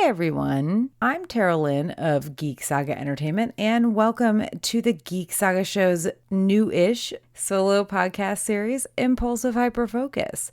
Hi everyone, I'm Tara Lynn of Geek Saga Entertainment, and welcome to the Geek Saga Show's new-ish solo podcast series, Impulsive Hyperfocus.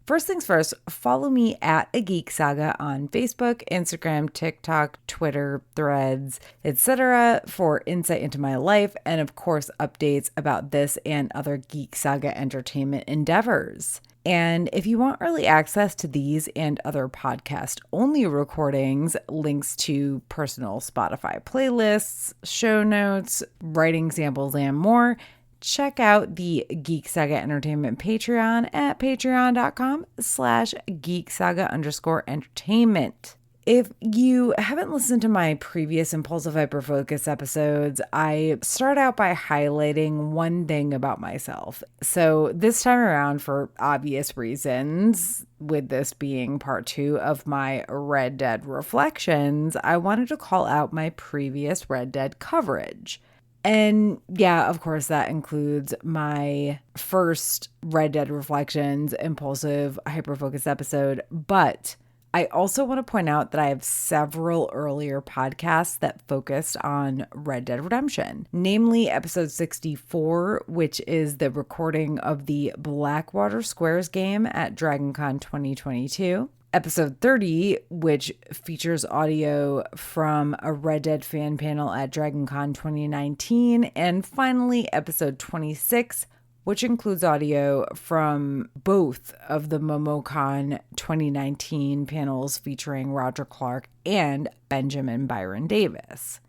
First things first, follow me at A Geek Saga on Facebook, Instagram, TikTok, Twitter, Threads, etc. for insight into my life and, of course, updates about this and other Geek Saga entertainment endeavors. And if you want early access to these and other podcast-only recordings, links to personal Spotify playlists, show notes, writing samples, and more, check out the Geek Saga Entertainment Patreon at patreon.com/geeksaga_entertainment. If you haven't listened to my previous Impulsive Hyperfocus episodes, I start out by highlighting one thing about myself. So this time around, for obvious reasons, with this being part 2 of my Red Dead reflections, I wanted to call out my previous Red Dead coverage. And yeah, of course, that includes my first Red Dead Reflections Impulsive Hyperfocus episode, but I also want to point out that I have several earlier podcasts that focused on Red Dead Redemption, namely episode 64, which is the recording of the Blackwater Squares game at DragonCon 2022. Episode 30, which features audio from a Red Dead fan panel at DragonCon 2019. And finally, episode 26, which includes audio from both of the MomoCon 2019 panels featuring Roger Clark and Benjamin Byron Davis.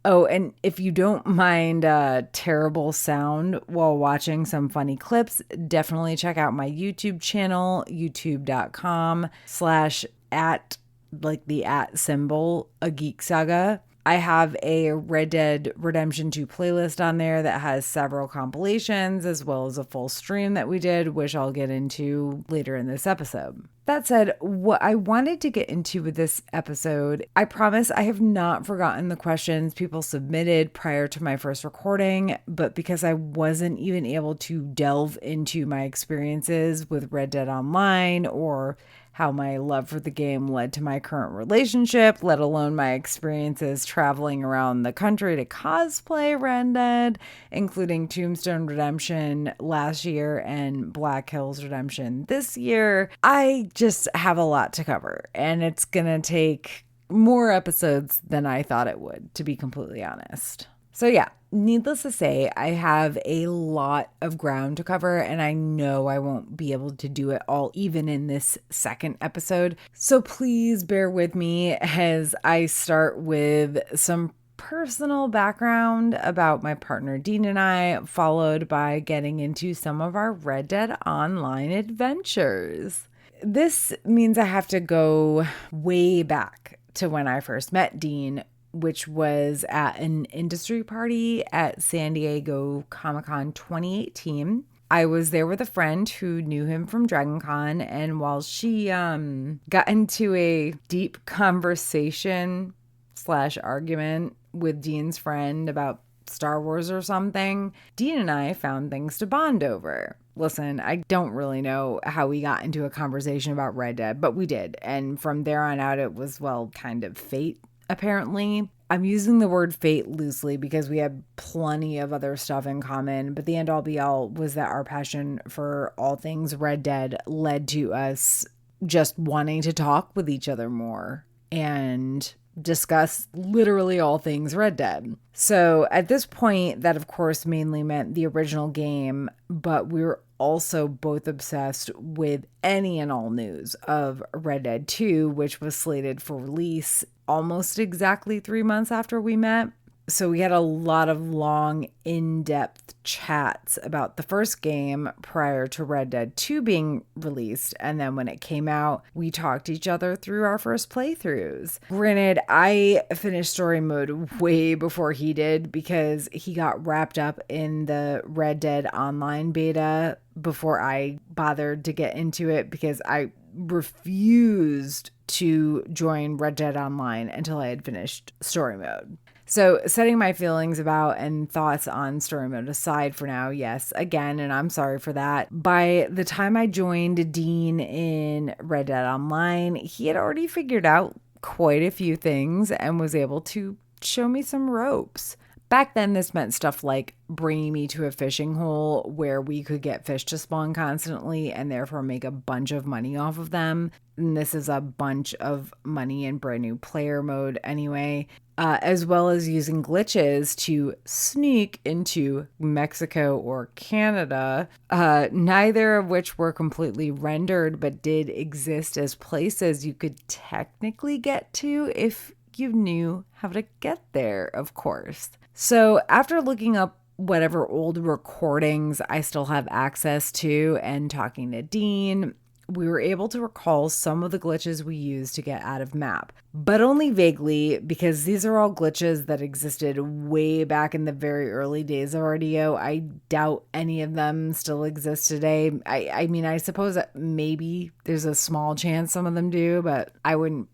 Oh, and if you don't mind terrible sound while watching some funny clips, definitely check out my YouTube channel, youtube.com/@ like the @ symbol, A Geek Saga. I have a Red Dead Redemption 2 playlist on there that has several compilations as well as a full stream that we did, which I'll get into later in this episode. That said, what I wanted to get into with this episode, I promise I have not forgotten the questions people submitted prior to my first recording, but because I wasn't even able to delve into my experiences with Red Dead Online or how my love for the game led to my current relationship, let alone my experiences traveling around the country to cosplay Red Dead, including Tombstone Redemption last year and Black Hills Redemption this year. I just have a lot to cover, and it's gonna take more episodes than I thought it would, to be completely honest. So yeah, needless to say, I have a lot of ground to cover, and I know I won't be able to do it all even in this second episode. So please bear with me as I start with some personal background about my partner Dean and I, followed by getting into some of our Red Dead Online adventures. This means I have to go way back to when I first met Dean, which was at an industry party at San Diego Comic-Con 2018. I was there with a friend who knew him from DragonCon, and while she got into a deep conversation / argument with Dean's friend about Star Wars or something, Dean and I found things to bond over. Listen, I don't really know how we got into a conversation about Red Dead, but we did. And from there on out, it was, well, kind of fate. Apparently, I'm using the word fate loosely because we had plenty of other stuff in common, but the end all be all was that our passion for all things Red Dead led to us just wanting to talk with each other more and discuss literally all things Red Dead. So at this point, that of course mainly meant the original game, but we were also both obsessed with any and all news of Red Dead 2, which was slated for release almost exactly 3 months after we met. So we had a lot of long, in-depth chats about the first game prior to Red Dead 2 being released. And then when it came out, we talked to each other through our first playthroughs. Granted, I finished story mode way before he did because he got wrapped up in the Red Dead Online beta before I bothered to get into it because I refused to join Red Dead Online until I had finished story mode. So setting my feelings about and thoughts on story mode aside for now, yes, again, and I'm sorry for that. By the time I joined Dean in Red Dead Online, he had already figured out quite a few things and was able to show me some ropes. Back then, this meant stuff like bringing me to a fishing hole where we could get fish to spawn constantly and therefore make a bunch of money off of them. And this is a bunch of money in brand new player mode anyway, as well as using glitches to sneak into Mexico or Canada, neither of which were completely rendered, but did exist as places you could technically get to if you knew how to get there, of course. So after looking up whatever old recordings I still have access to and talking to Dean, we were able to recall some of the glitches we used to get out of map, but only vaguely because these are all glitches that existed way back in the very early days of RDO. I doubt any of them still exist today. I mean, I suppose that maybe there's a small chance some of them do, but I wouldn't,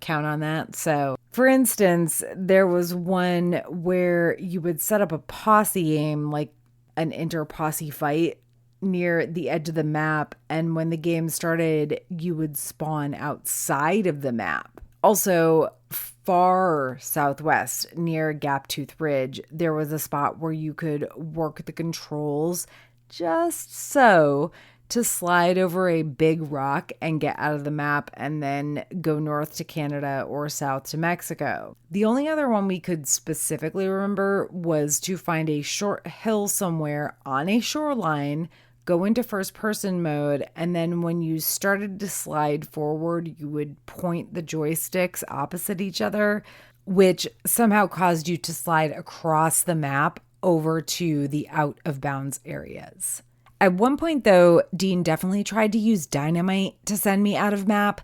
count on that. So for instance, there was one where you would set up a posse aim, like an inter-posse fight, near the edge of the map, and when the game started, you would spawn outside of the map. Also, far southwest near Gaptooth Ridge, there was a spot where you could work the controls just so to slide over a big rock and get out of the map and then go north to Canada or south to Mexico. The only other one we could specifically remember was to find a short hill somewhere on a shoreline, go into first person mode, and then when you started to slide forward, you would point the joysticks opposite each other, which somehow caused you to slide across the map over to the out of bounds areas. At one point, though, Dean definitely tried to use dynamite to send me out of map.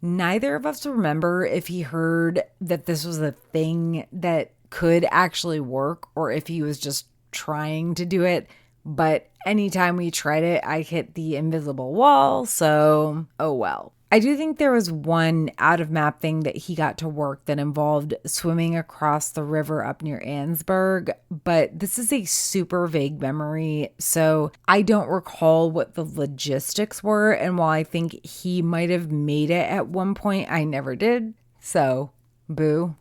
Neither of us remember if he heard that this was a thing that could actually work or if he was just trying to do it. But anytime we tried it, I hit the invisible wall, so oh well. I do think there was one out-of-map thing that he got to work that involved swimming across the river up near Annesburg, but this is a super vague memory, so I don't recall what the logistics were, and while I think he might have made it at one point, I never did, so boo.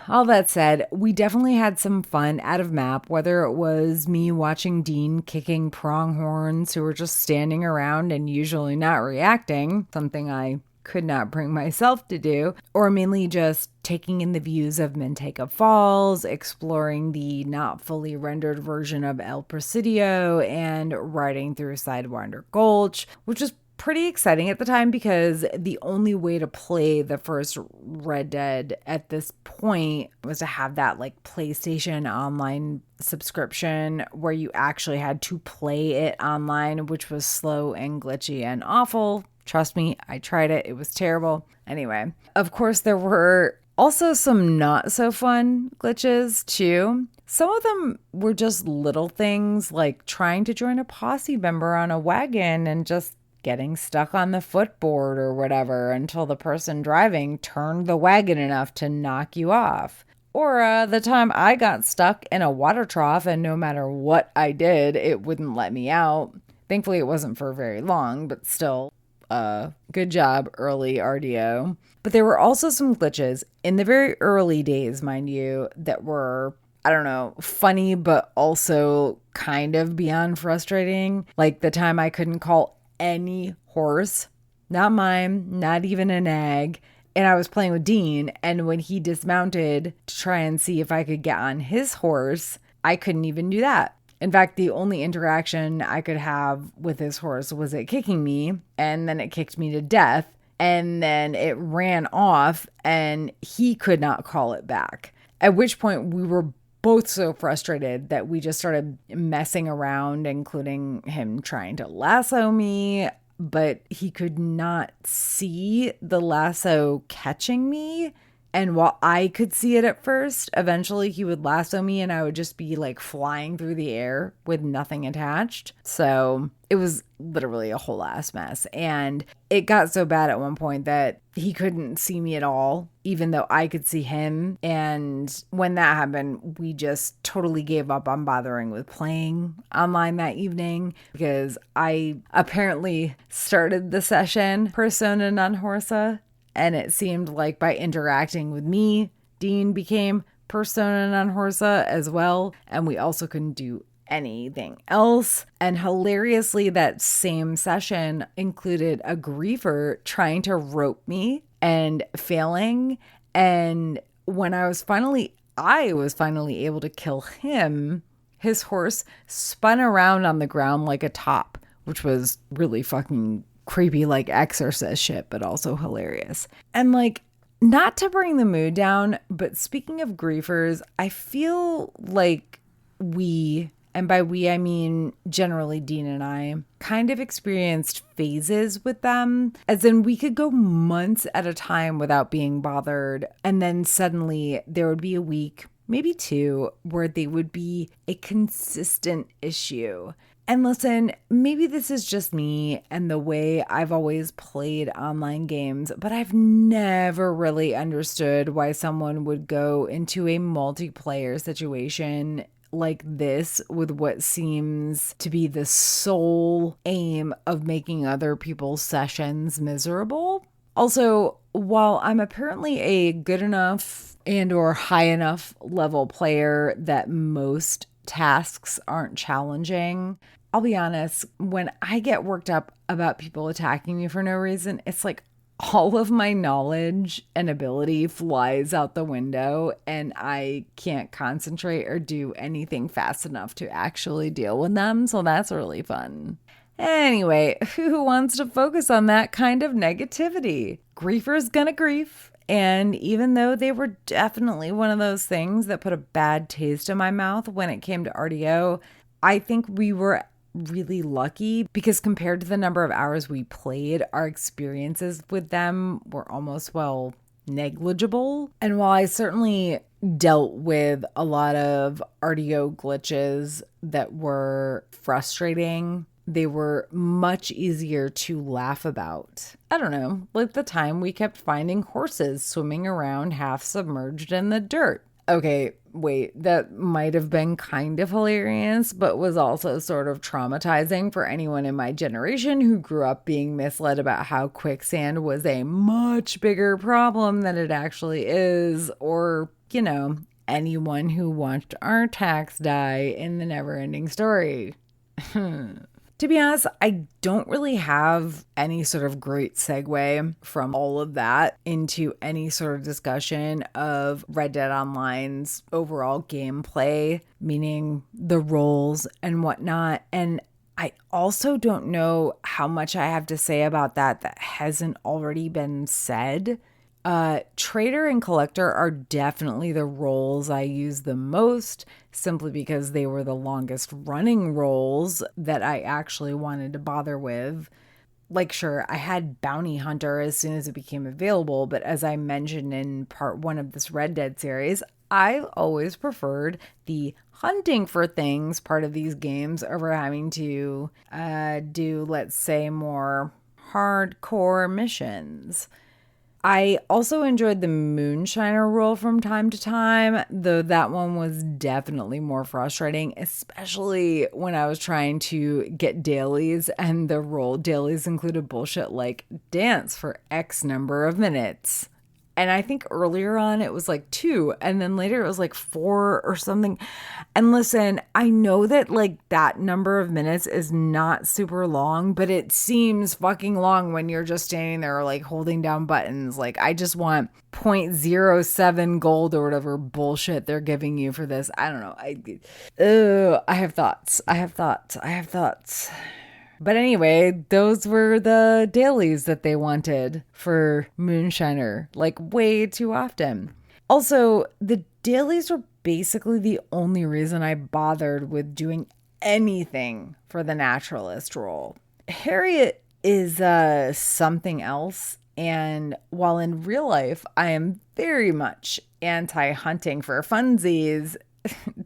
All that said, we definitely had some fun out of map, whether it was me watching Dean kicking pronghorns who were just standing around and usually not reacting, something I could not bring myself to do, or mainly just taking in the views of Manteca Falls, exploring the not fully rendered version of El Presidio, and riding through Sidewinder Gulch, which was pretty exciting at the time because the only way to play the first Red Dead at this point was to have that like PlayStation online subscription where you actually had to play it online, which was slow and glitchy and awful. Trust me, I tried it. It was terrible. Anyway, of course, there were also some not so fun glitches too. Some of them were just little things like trying to join a posse member on a wagon and just getting stuck on the footboard or whatever until the person driving turned the wagon enough to knock you off. Or the time I got stuck in a water trough and no matter what I did, it wouldn't let me out. Thankfully, it wasn't for very long, but still, good job, early RDO. But there were also some glitches in the very early days, mind you, that were, I don't know, funny, but also kind of beyond frustrating. Like the time I couldn't call any horse, not mine, not even a nag, and I was playing with Dean, and when he dismounted to try and see if I could get on his horse, I couldn't even do that. In fact, the only interaction I could have with his horse was it kicking me, and then it kicked me to death, and then it ran off, and he could not call it back. At which point we were both so frustrated that we just started messing around, including him trying to lasso me, but he could not see the lasso catching me. And while I could see it at first, eventually he would lasso me and I would just be like flying through the air with nothing attached. So it was literally a whole ass mess. And it got so bad at one point that he couldn't see me at all, even though I could see him. And when that happened, we just totally gave up on bothering with playing online that evening because I apparently started the session persona non horsa. And it seemed like by interacting with me, Dean became persona non horsa as well. And we also couldn't do anything else. And hilariously, that same session included a griefer trying to rope me and failing. And when I was finally able to kill him, his horse spun around on the ground like a top, which was really fucking creepy, like Exorcist shit, but also hilarious. And like, not to bring the mood down, but speaking of griefers, I feel like we, and by we I mean generally Dean and I, kind of experienced phases with them, as in we could go months at a time without being bothered, and then suddenly there would be a week, maybe two, where they would be a consistent issue. And listen, maybe this is just me and the way I've always played online games, but I've never really understood why someone would go into a multiplayer situation like this with what seems to be the sole aim of making other people's sessions miserable. Also, while I'm apparently a good enough and or high enough level player that most tasks aren't challenging, I'll be honest, when I get worked up about people attacking me for no reason, it's like all of my knowledge and ability flies out the window and I can't concentrate or do anything fast enough to actually deal with them. So that's really fun. Anyway, who wants to focus on that kind of negativity? Griefer's gonna grief. And even though they were definitely one of those things that put a bad taste in my mouth when it came to RDO, I think we were really lucky because compared to the number of hours we played, our experiences with them were almost, well, negligible. And while I certainly dealt with a lot of RDO glitches that were frustrating, they were much easier to laugh about. I don't know, like the time we kept finding horses swimming around half submerged in the dirt. Okay, wait, that might have been kind of hilarious, but was also sort of traumatizing for anyone in my generation who grew up being misled about how quicksand was a much bigger problem than it actually is, or, you know, anyone who watched Artax die in The Neverending Story. To be honest, I don't really have any sort of great segue from all of that into any sort of discussion of Red Dead Online's overall gameplay, meaning the roles and whatnot. And I also don't know how much I have to say about that hasn't already been said. Trader and collector are definitely the roles I use the most, simply because they were the longest running roles that I actually wanted to bother with. Like, sure, I had bounty hunter as soon as it became available, but as I mentioned in part 1 of this Red Dead series, I always preferred the hunting for things part of these games over having to do, let's say, more hardcore missions. I also enjoyed the Moonshiner role from time to time, though that one was definitely more frustrating, especially when I was trying to get dailies, and the role dailies included bullshit like dance for X number of minutes. And I think earlier on it was like 2, and then later it was like 4 or something. And listen, I know that like that number of minutes is not super long, but it seems fucking long when you're just standing there like holding down buttons. Like, I just want 0.07 gold or whatever bullshit they're giving you for this. I don't know. I have thoughts. But anyway, those were the dailies that they wanted for Moonshiner, like way too often. Also, the dailies were basically the only reason I bothered with doing anything for the naturalist role. Harriet is something else, and while in real life I am very much anti-hunting for funsies,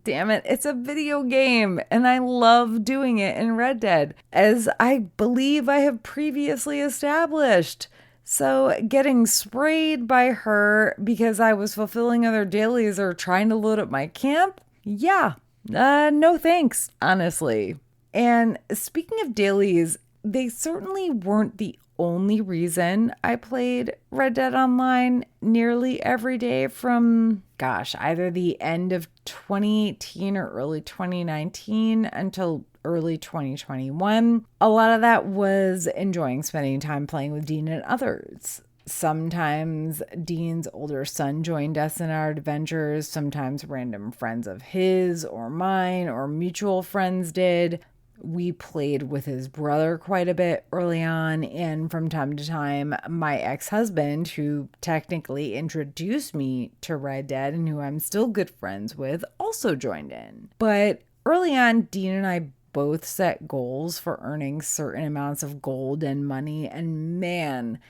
damn it, it's a video game, and I love doing it in Red Dead, as I believe I have previously established. So getting sprayed by her because I was fulfilling other dailies or trying to load up my camp? Yeah, no thanks, honestly. And speaking of dailies, they certainly weren't the only reason I played Red Dead Online nearly every day from, either the end of 2018 or early 2019 until early 2021. A lot of that was enjoying spending time playing with Dean and others. Sometimes Dean's older son joined us in our adventures. Sometimes random friends of his or mine or mutual friends did. We played with his brother quite a bit early on, and from time to time, my ex-husband, who technically introduced me to Red Dead and who I'm still good friends with, also joined in. But early on, Dean and I both set goals for earning certain amounts of gold and money, and man,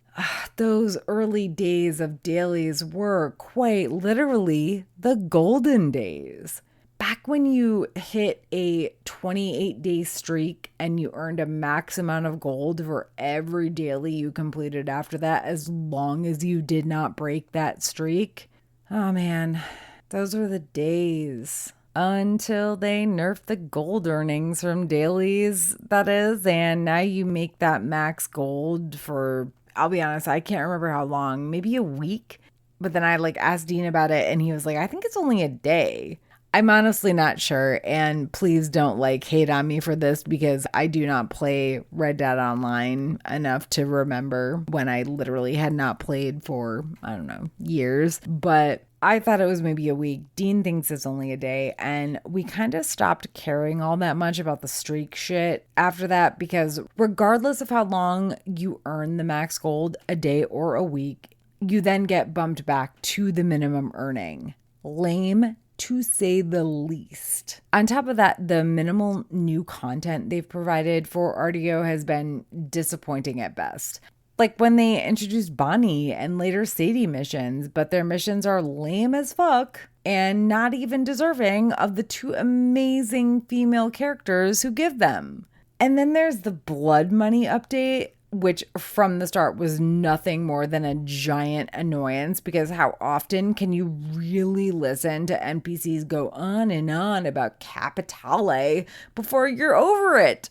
those early days of dailies were quite literally the golden days. Back when you hit a 28-day streak and you earned a max amount of gold for every daily you completed after that, as long as you did not break that streak. Oh man, those were the days. Until they nerfed the gold earnings from dailies, that is, and now you make that max gold for, I'll be honest, I can't remember how long, maybe a week. But then I asked Dean about it and he was like, I think it's only a day. I'm honestly not sure, and please don't hate on me for this because I do not play Red Dead Online enough to remember when I literally had not played for, years. But I thought it was maybe a week. Dean thinks it's only a day, and we kind of stopped caring all that much about the streak shit after that because regardless of how long you earn the max gold, a day or a week, you then get bumped back to the minimum earning. Lame, to say the least. On top of that, the minimal new content they've provided for RDO has been disappointing at best. Like when they introduced Bonnie and later Sadie missions, but their missions are lame as fuck and not even deserving of the two amazing female characters who give them. And then there's the blood money update, which from the start was nothing more than a giant annoyance because how often can you really listen to NPCs go on and on about Capitale before you're over it?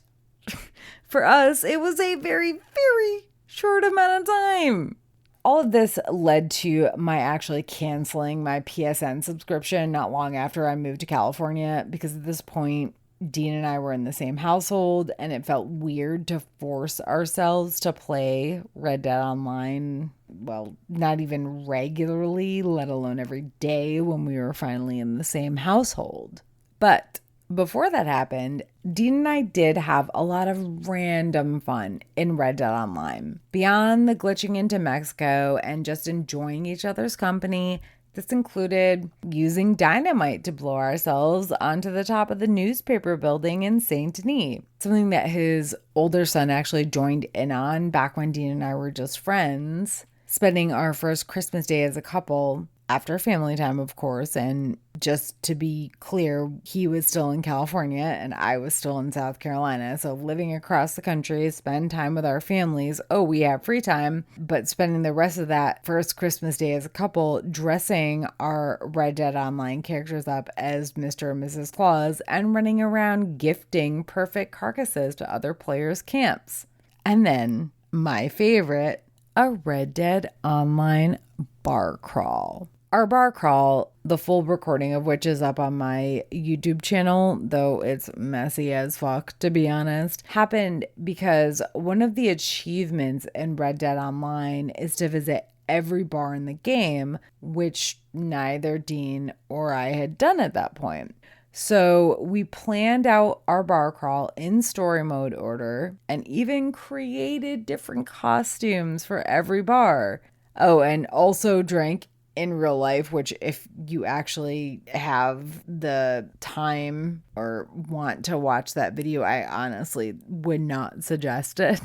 For us, it was a very, very short amount of time. All of this led to my actually canceling my PSN subscription not long after I moved to California because at this point, Dean and I were in the same household and it felt weird to force ourselves to play Red Dead Online. Well, not even regularly, let alone every day when we were finally in the same household. But before that happened, Dean and I did have a lot of random fun in Red Dead Online. Beyond the glitching into Mexico and just enjoying each other's company, this included using dynamite to blow ourselves onto the top of the newspaper building in Saint Denis, something that his older son actually joined in on back when Dean and I were just friends, spending our first Christmas day as a couple after family time, of course. And just to be clear, he was still in California and I was still in South Carolina. So living across the country, spend time with our families. Oh, we have free time, but spending the rest of that first Christmas day as a couple dressing our Red Dead Online characters up as Mr. and Mrs. Claus and running around gifting perfect carcasses to other players' camps. And then my favorite, a Red Dead Online bar crawl. Our bar crawl, the full recording of which is up on my YouTube channel, though it's messy as fuck, to be honest, happened because one of the achievements in Red Dead Online is to visit every bar in the game, which neither Dean or I had done at that point. So we planned out our bar crawl in story mode order and even created different costumes for every bar. Oh, and also drank in real life, which if you actually have the time or want to watch that video, I honestly would not suggest it.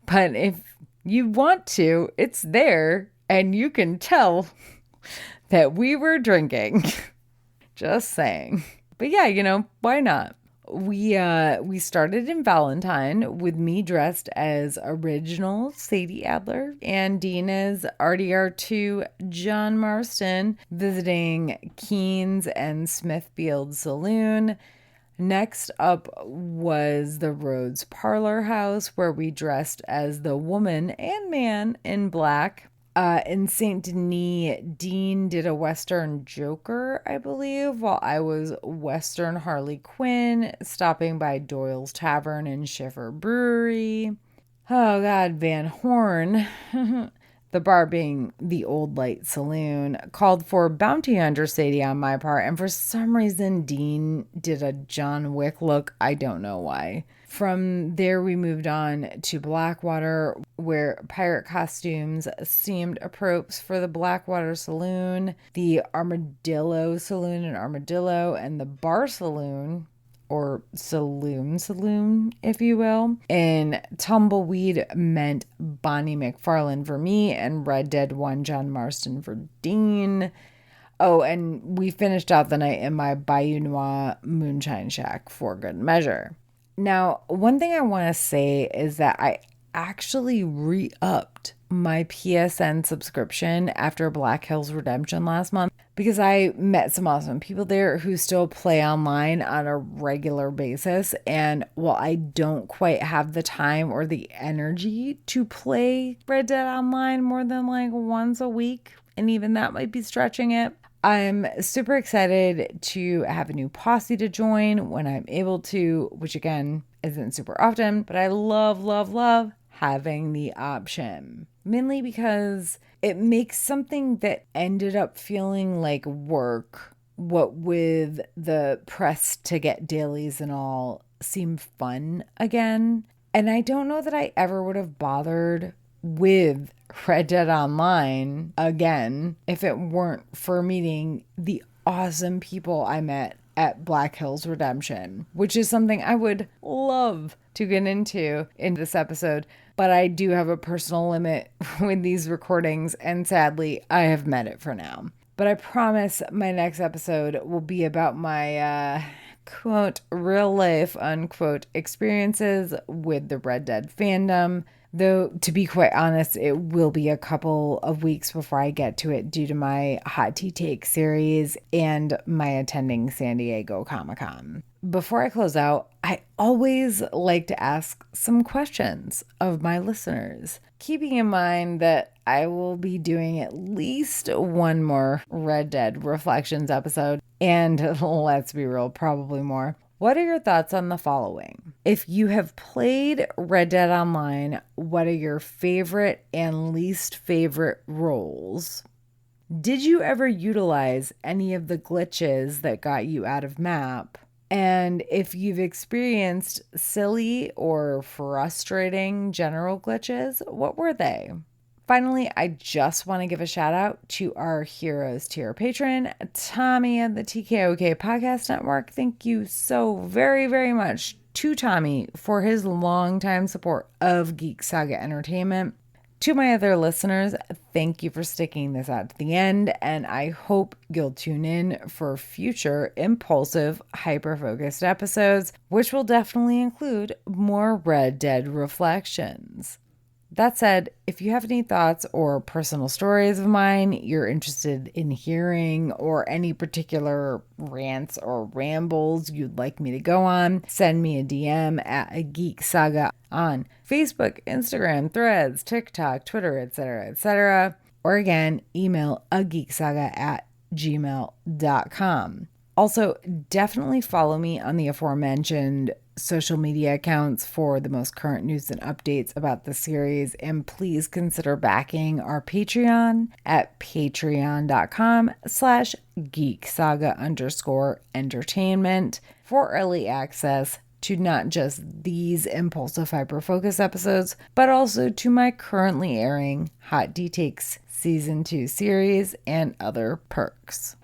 But if you want to, it's there and you can tell that we were drinking. Just saying. But yeah, why not? We started in Valentine with me dressed as original Sadie Adler and Dean as RDR2 John Marston visiting Keen's and Smithfield Saloon. Next up was the Rhodes Parlor House, where we dressed as the woman and man in black. In St. Denis, Dean did a Western Joker, I believe, while I was Western Harley Quinn, stopping by Doyle's Tavern and Schiffer Brewery. Oh, God, Van Horn, the bar being the Old Light Saloon, called for bounty understudy on my part, and for some reason, Dean did a John Wick look. I don't know why. From there, we moved on to Blackwater, where pirate costumes seemed appropriate for the Blackwater Saloon, the Armadillo Saloon in Armadillo, and the Bar Saloon, or Saloon, if you will. And Tumbleweed meant Bonnie McFarlane for me, and Red Dead 1 John Marston for Dean. Oh, and we finished out the night in my Bayou Noir Moonshine Shack for good measure. Now, one thing I want to say is that I actually re-upped my PSN subscription after Black Hills Redemption last month because I met some awesome people there who still play online on a regular basis. And while I don't quite have the time or the energy to play Red Dead Online more than like once a week, and even that might be stretching it, I'm super excited to have a new posse to join when I'm able to, which again isn't super often, but I love having the option. Mainly because it makes something that ended up feeling like work, what with the press to get dailies and all, seem fun again. And I don't know that I ever would have bothered with Red Dead Online again if it weren't for meeting the awesome people I met at Black Hills Redemption, which is something I would love to get into in this episode. But I do have a personal limit with these recordings, and sadly, I have met it for now. But I promise my next episode will be about my quote, real life, unquote, experiences with the Red Dead fandom. Though, to be quite honest, it will be a couple of weeks before I get to it due to my Hot Tea Take series and my attending San Diego Comic-Con. Before I close out, I always like to ask some questions of my listeners, keeping in mind that I will be doing at least one more Red Dead Reflections episode, and let's be real, probably more. What are your thoughts on the following? If you have played Red Dead Online, what are your favorite and least favorite roles? Did you ever utilize any of the glitches that got you out of map? And if you've experienced silly or frustrating general glitches, what were they? Finally, I just want to give a shout out to our Heroes Tier patron, Tommy at the TKOK Podcast Network. Thank you so very, very much to Tommy for his longtime support of Geek Saga Entertainment. To my other listeners, thank you for sticking this out to the end, and I hope you'll tune in for future Impulsive Hyperfocused episodes, which will definitely include more Red Dead reflections. That said, if you have any thoughts or personal stories of mine you're interested in hearing, or any particular rants or rambles you'd like me to go on, send me a DM at a Geek Saga on Facebook, Instagram, Threads, TikTok, Twitter, etc., etc. Or again, email ageeksaga@gmail.com. Also, definitely follow me on the aforementioned social media accounts for the most current news and updates about the series, and please consider backing our Patreon at patreon.com/geeksaga_entertainment for early access to not just these Impulsive Hyperfocus episodes, but also to my currently airing Hot Tea Takes Season 2 series and other perks.